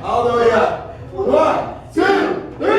All the way up. 1, 2, 3.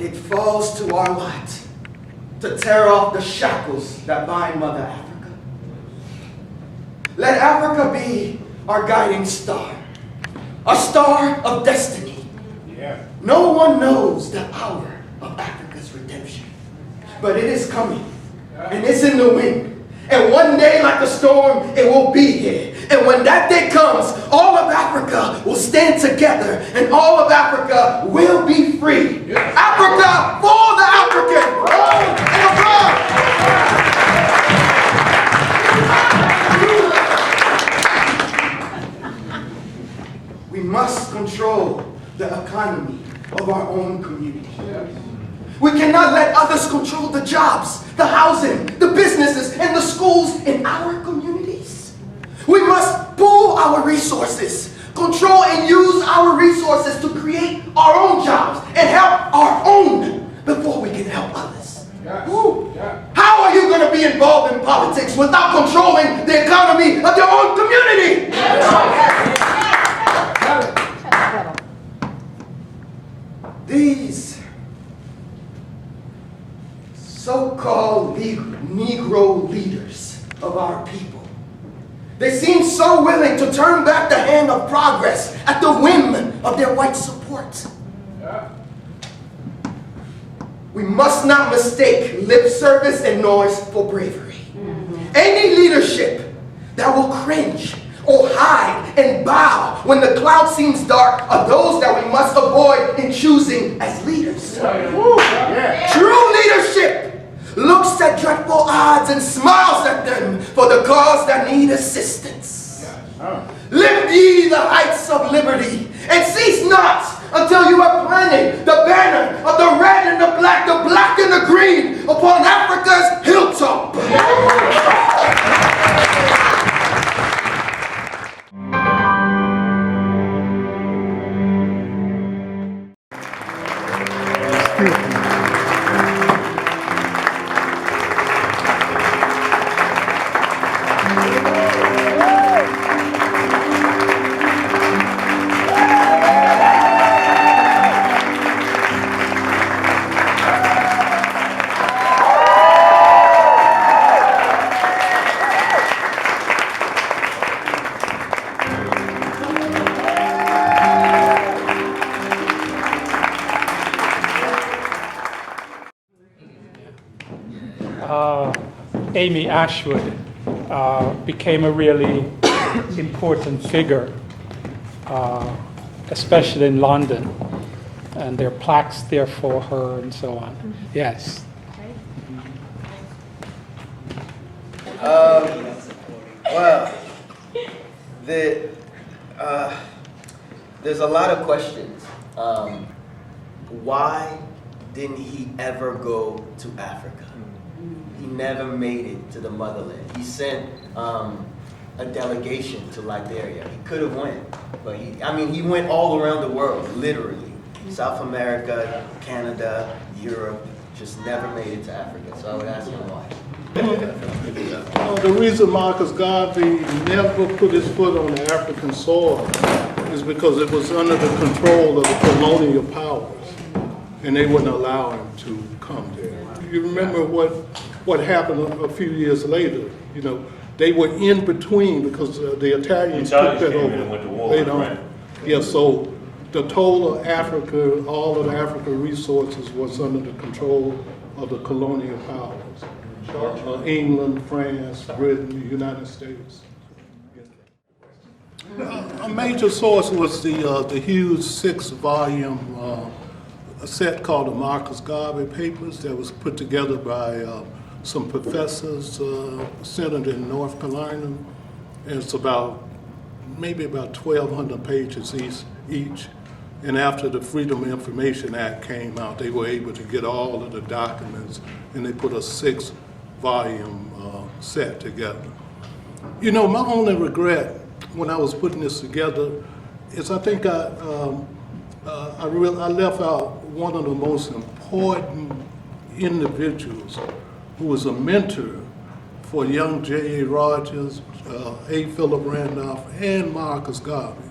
It falls to our lot to tear off the shackles that bind Mother Africa. Let Africa be our guiding star, a star of destiny. No one knows the hour of Africa's redemption, but it is coming, and it's in the wind. And one day, like a storm, it will be here. And when that day comes, all of Africa will stand together, and all of Africa will be free. Africa for the African, home and abroad. We must control the economy of our own community. We cannot let others control the jobs, the housing, the businesses, and the schools in our communities. We must pool our resources, control and use our resources to create our own jobs and help our own before we can help others. How are you going to be involved in politics without controlling the economy of your own community? These so-called Negro leaders of our people, they seem so willing to turn back the hand of progress at the whim of their white support. We must not mistake lip service and noise for bravery. Any leadership that will cringe or hide and bow when the cloud seems dark are those that we must avoid in choosing as leaders. True leadership looks at dreadful odds and smiles at them for the cause that need assistance. Lift ye the heights of liberty and cease not until you are planting the banner of the red and the black and the green upon Africa's hilltop. Amy Ashwood became a really important figure, especially in London. And there are plaques there for her and so on. Yes. Well, there's a lot of questions. Why didn't he ever go to Africa? He never made it to the motherland. He sent a delegation to Liberia. He could have went, but he went all around the world, literally. South America, Canada, Europe, just never made it to Africa. So I would ask him why. The reason Marcus Garvey never put his foot on the African soil is because it was under the control of the colonial powers, and they wouldn't allow him to come there. You remember what happened a few years later? You know, they were in between because the Italians took that over. And went to war, They don't. right? Yeah, so the total of Africa, all of the African resources was under the control of the colonial powers. England, France, Britain, the United States. A major source was the huge 6-volume set called the Marcus Garvey Papers that was put together by some professors centered in North Carolina. And it's maybe about 1,200 pages each. And after the Freedom of Information Act came out, they were able to get all of the documents, and they put a 6-volume set together. You know, my only regret when I was putting this together is I think I left out one of the most important individuals who was a mentor for young J.A. Rogers, A. Philip Randolph, and Marcus Garvey.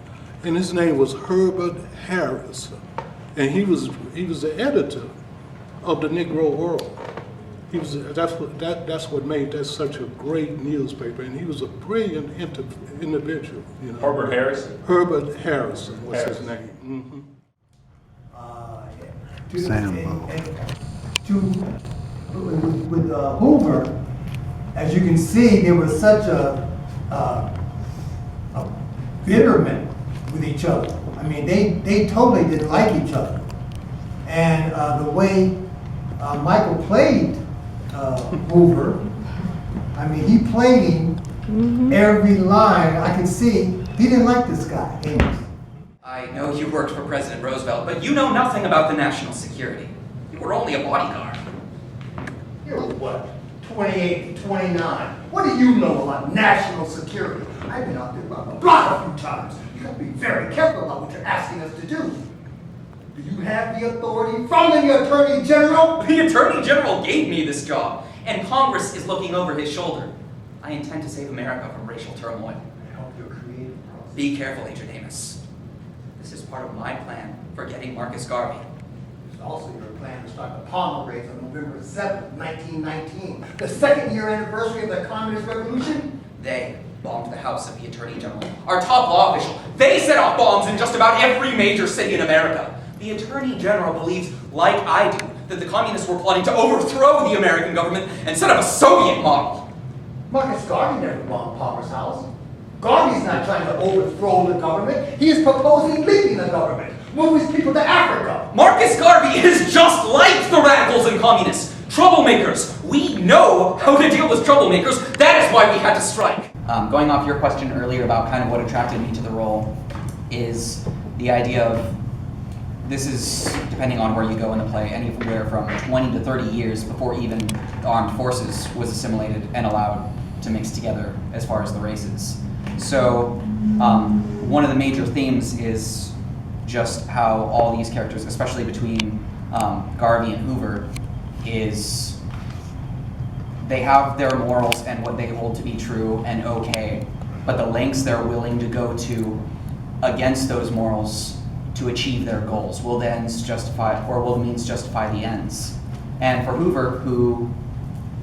And his name was Herbert Harris. And he was the editor of the Negro World. That's what made that such a great newspaper, and he was a brilliant individual. You know. Herbert Harrison? Herbert Harrison was his name. With Hoover, as you can see, there was such a bitterment with each other. I mean, they totally didn't like each other. And the way Michael played Hoover, I mean, he played him every line. I could see he didn't like this guy. I know you worked for President Roosevelt, but you know nothing about the national security. You were only a bodyguard. You're what, 28, 29? What do you know about national security? I've been out there around the block a few times. You gotta be very careful about what you're asking us to do. Do you have the authority from the Attorney General? The Attorney General gave me this job, and Congress is looking over his shoulder. I intend to save America from racial turmoil. I hope your creative process. Be careful, Agent Amos. This is part of my plan for getting Marcus Garvey. It's also your plan to start the Palmer raids on November 7th, 1919, the second year anniversary of the Communist Revolution. They bombed the house of the Attorney General, our top law official. They set off bombs in just about every major city in America. The Attorney General believes, like I do, that the communists were plotting to overthrow the American government and set up a Soviet model. Marcus Garvey never bombed Palmer's house. Garvey's not trying to overthrow the government. He is proposing leaving the government, move his people to Africa. Marcus Garvey is just like the radicals and communists. Troublemakers. We know how to deal with troublemakers. That is why we had to strike. Going off your question earlier about kind of what attracted me to the role is the idea of this is, depending on where you go in the play, anywhere from 20 to 30 years before even the armed forces was assimilated and allowed to mix together as far as the races. So one of the major themes is just how all these characters, especially between Garvey and Hoover, is they have their morals and what they hold to be true and okay, but the lengths they're willing to go to against those morals to achieve their goals. Will the ends justify, or will the means justify the ends? And for Hoover, who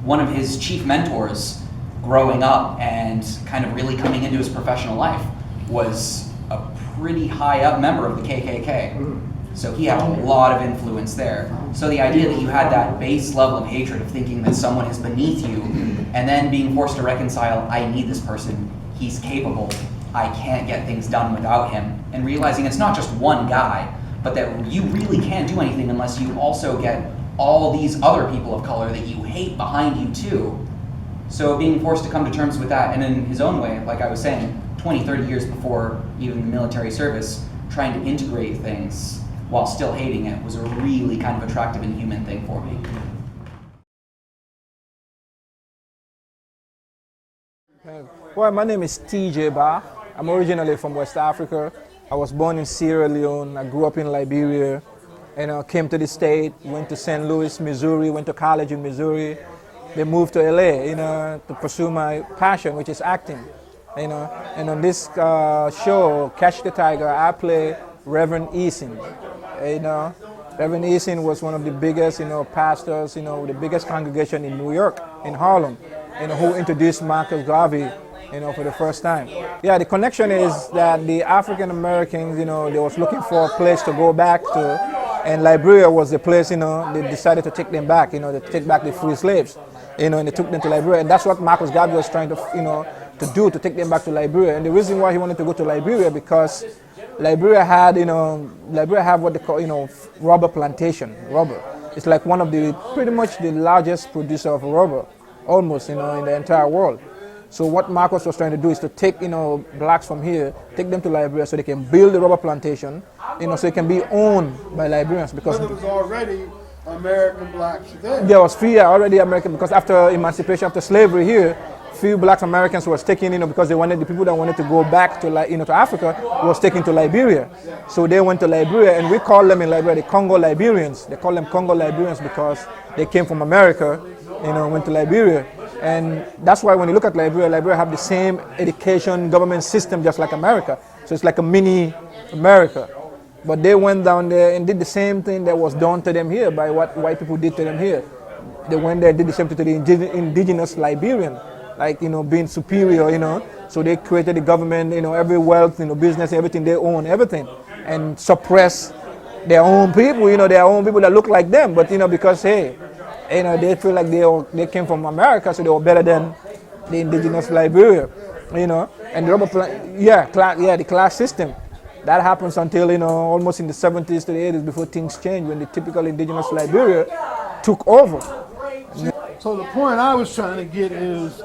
one of his chief mentors growing up and kind of really coming into his professional life was a pretty high up member of the KKK. So he had a lot of influence there. So the idea that you had that base level of hatred of thinking that someone is beneath you, and then being forced to reconcile, I need this person, he's capable, I can't get things done without him, and realizing it's not just one guy, but that you really can't do anything unless you also get all these other people of color that you hate behind you too. So being forced to come to terms with that, and in his own way, like I was saying, 20, 30 years before even the military service, trying to integrate things while still hating it was a really kind of attractive and human thing for me. Well, my name is TJ Ba. I'm originally from West Africa. I was born in Sierra Leone. I grew up in Liberia, and I came to the state, went to St. Louis, Missouri, went to college in Missouri. Then moved to LA, to pursue my passion, which is acting, And on this show, Catch the Tiger, I play Reverend Eason. Reverend Eason was one of the biggest, pastors, the biggest congregation in New York, in Harlem, who introduced Marcus Garvey, for the first time. Yeah, the connection is that the African Americans, they was looking for a place to go back to, and Liberia was the place, they decided to take them back, to take back the free slaves, and they took them to Liberia, and that's what Marcus Garvey was trying to, to do, to take them back to Liberia. And the reason why he wanted to go to Liberia, because Liberia had, what they call, rubber plantation, rubber. It's like one of the, pretty much the largest producer of rubber, almost, in the entire world. So what Marcus was trying to do is to take, blacks from here, take them to Liberia so they can build the rubber plantation, so it can be owned by Liberians. Because there was already American blacks there. There was already American, because after emancipation, after slavery here, few black Americans was taken, because they wanted, the people that wanted to go back to, to Africa was taken to Liberia. So they went to Liberia, and we call them in Liberia the Congo Liberians. They call them Congo Liberians because they came from America, went to Liberia. And that's why when you look at Liberia have the same education government system just like America. So it's like a mini America. But they went down there and did the same thing that was done to them here by what white people did to them here. They went there and did the same thing to the indigenous Liberian, like, being superior, So they created the government, every wealth, business, everything, they own everything. And suppress their own people, their own people that look like them. But, because, hey, they feel like they came from America, so they were better than the indigenous Liberia, And the rubber the class system. That happens until, almost in the 70s to the 80s before things changed, when the typical indigenous Liberia took over. So the point I was trying to get is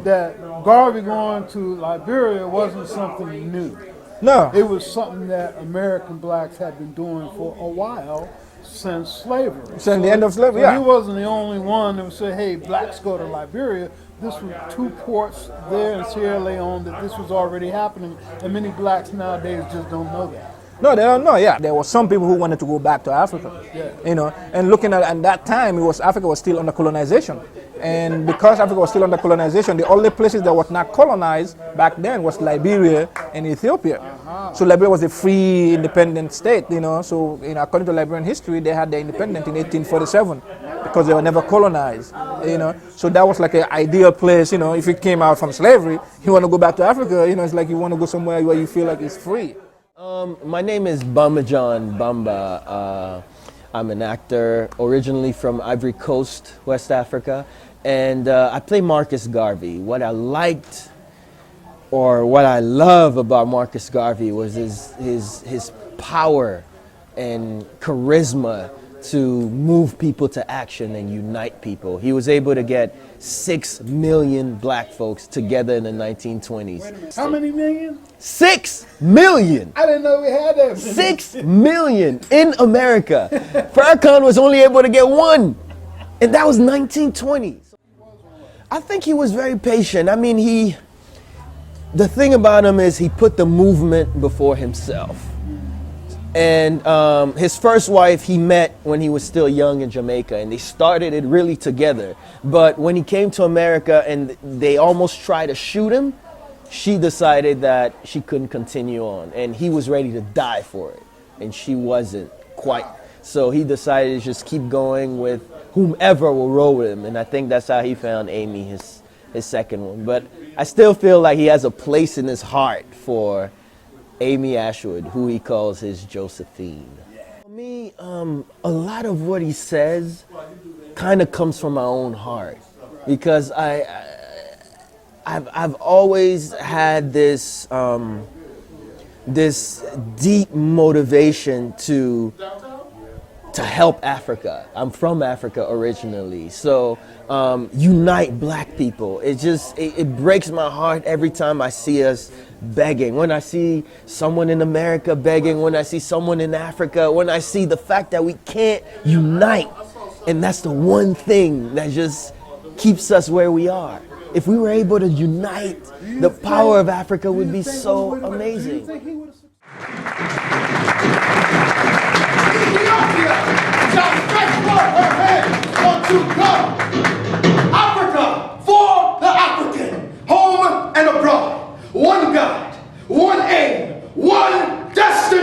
that Garvey going to Liberia wasn't something new. No. It was something that American blacks had been doing for a while since slavery. Since the end of slavery, yeah. He wasn't the only one that would say, hey, blacks go to Liberia. This was 2 ports there in Sierra Leone that this was already happening, and many blacks nowadays just don't know that. No, they don't know, yeah. There were some people who wanted to go back to Africa, and looking at that time, Africa was still under colonization. And because Africa was still under colonization, the only places that was not colonized back then was Liberia and Ethiopia. So Liberia was a free, independent state, So, according to Liberian history, they had their independence in 1847 because they were never colonized, So that was like an ideal place, If you came out from slavery, you want to go back to Africa, It's like you want to go somewhere where you feel like it's free. My name is Bamba John Bamba. I'm an actor originally from Ivory Coast, West Africa, and I play Marcus Garvey. What I liked or what I love about Marcus Garvey was his power and charisma to move people to action and unite people. He was able to get 6 million black folks together in the 1920s. How many million? 6 million! I didn't know we had that. 6 million in America. Farrakhan was only able to get 1, and that was 1920. I think he was very patient. I mean, the thing about him is he put the movement before himself. And his first wife he met when he was still young in Jamaica, and they started it really together. But when he came to America and they almost tried to shoot him, she decided that she couldn't continue on, and he was ready to die for it, and she wasn't quite. So he decided to just keep going with whomever will roll with him, and I think that's how he found Amy, his second one. But I still feel like he has a place in his heart for Amy Ashwood, who he calls his Josephine. me, a lot of what he says kind of comes from my own heart, because I've always had this this deep motivation to help Africa. I'm from Africa originally, so unite black people. It breaks my heart every time I see us begging. When I see someone in America begging, when I see someone in Africa, when I see the fact that we can't unite, and that's the one thing that just keeps us where we are. If we were able to unite, the power of Africa would be so amazing. Ethiopia shall stretch forth her hand unto God. Africa for the African, home and abroad. One God, one aim, one destiny.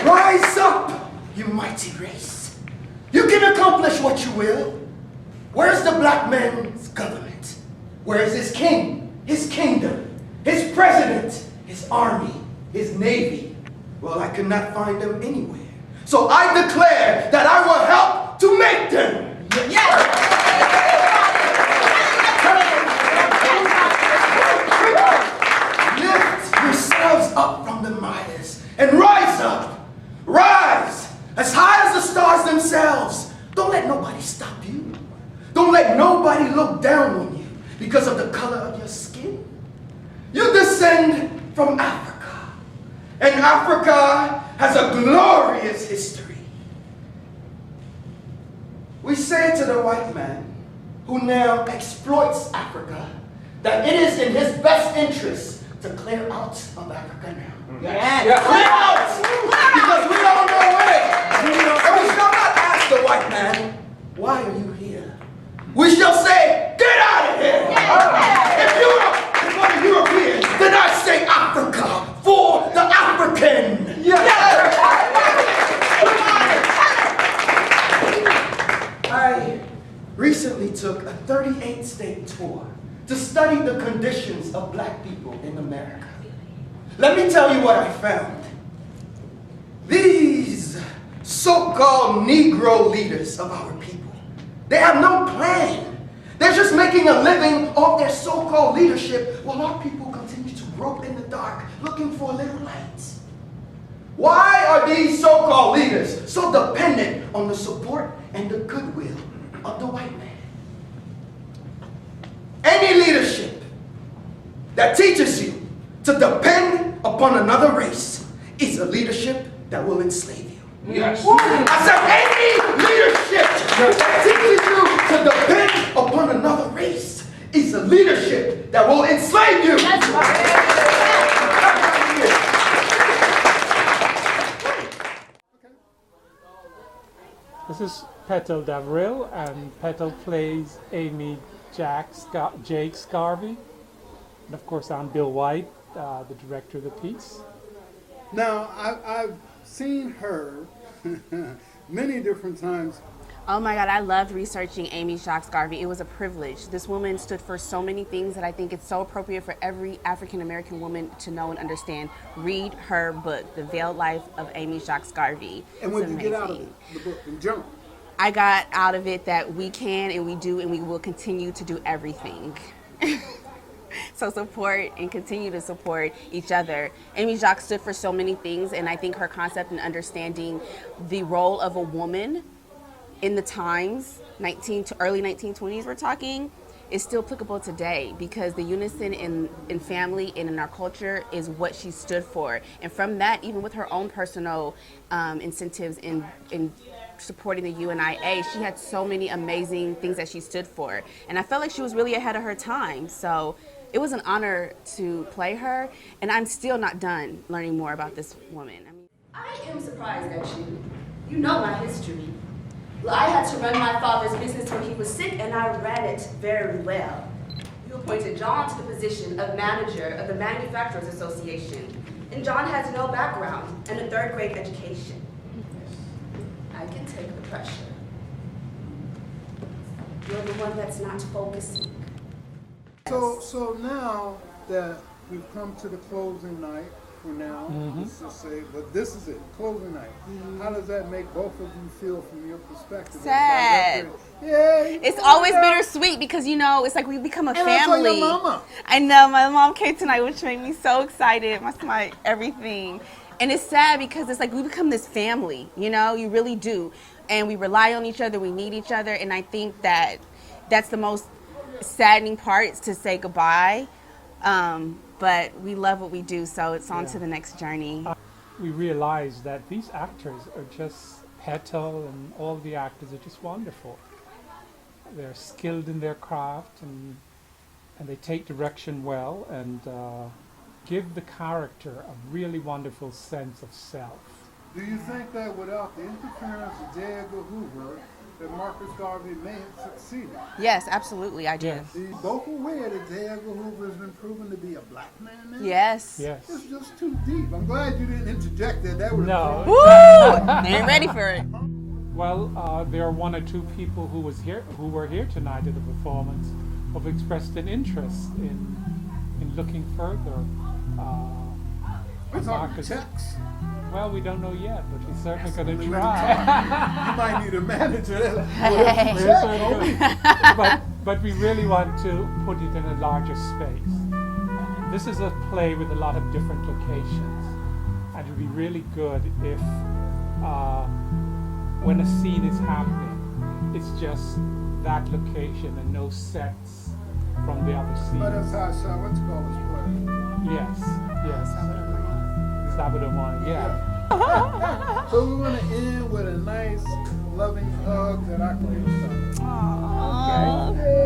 Rise up, you mighty race. You can accomplish what you will. Where's the black man's government? Where is his king, his kingdom, his president, his army, his navy? Well, I could not find them anywhere. So I declare that I will help to make them. Lift yourselves up from the mires and rise up. Rise as high as the stars themselves. Don't let nobody stop you. Don't let nobody look down on you because of the color of your skin. You descend from Africa, and Africa has a glorious history. We say to the white man who now exploits Africa that it is in his best interest to clear out of Africa now. Clear out! Because we don't know where. And we shall not ask the white man, why are you here? We shall say, get out of here! If Europe is for the Europeans, then I say Africa for the African! I recently took a 38-state tour to study the conditions of black people in America. Let me tell you what I found. These so-called Negro leaders of our people, they have no plan. They're just making a living off their so-called leadership while our people continue to grope in the dark looking for a little light. Why are these so-called leaders so dependent on the support and the goodwill of the white man? Any leadership that teaches you to depend upon another race is a leadership that will enslave you. Yes. I said any leadership that teaches you to depend upon another race is a leadership that will enslave you. That's This is Petal Davril, and Petal plays Amy Jakes Garvey. And of course, I'm Bill White, the director of the piece. Now, I've seen her many different times. Oh my God, I loved researching Amy Jakes Garvey. It was a privilege. This woman stood for so many things that I think it's so appropriate for every African American woman to know and understand. Read her book, The Veiled Life of Amy Jakes Garvey. And when you get out of the book in general? I got out of it that we can and we do and we will continue to do everything. So support and continue to support each other. Amy Jakes stood for so many things, and I think her concept and understanding the role of a woman in the times, early 1920s we're talking, is still applicable today, because the unison in family and in our culture is what she stood for. And from that, even with her own personal incentives in supporting the UNIA, she had so many amazing things that she stood for. And I felt like she was really ahead of her time. So it was an honor to play her, and I'm still not done learning more about this woman. I am surprised at you. You know my history. Well, I had to run my father's business when he was sick, and I ran it very well. You appointed John to the position of manager of the Manufacturers Association, and John has no background and a third-grade education. I can take the pressure. You're the one that's not focusing. So now that we've come to the closing night for now. Let's just say, but this is it, closing night. How does that make both of you feel from your perspective? Sad. Yay! It's always bittersweet because, you know, it's like we become a And I saw family. your mama. I know, my mom came tonight, which made me so excited. My everything. And it's sad because it's like we become this family, you know, you really do. And we rely on each other, we need each other, and I think that that's the most saddening part, is to say goodbye. But we love what we do, so it's on to the next journey. We realize that these actors are just, P.E.T.L.P.R.O and all the actors are just wonderful. They're skilled in their craft, and they take direction well, and give the character a really wonderful sense of self. Do you think that without the interference of J. Edgar Hoover, that Marcus Garvey may have succeeded? Yes, absolutely, I do. Yes. Are you both aware that J. Edgar Hoover has been proven to be a black man now? Yes. Yes. It's just too deep. I'm glad you didn't interject that. That would No. Woo! They ain't ready for it. Well, there are one or two people who were here tonight at the performance who have expressed an interest in looking further. We're talking Marcus. checks. Well, we don't know yet, but we're certainly going to You try. might need a manager. We're certainly gonna- but we really want to put it in a larger space. This is a play with a lot of different locations, and it would be really good if when a scene is happening, it's just that location and no sets from the other But scenes. that's how I shot what's called this play. Yes, yes. Sabado morning, yeah. So we want to end with a nice, loving hug that I can give somebody. Aww.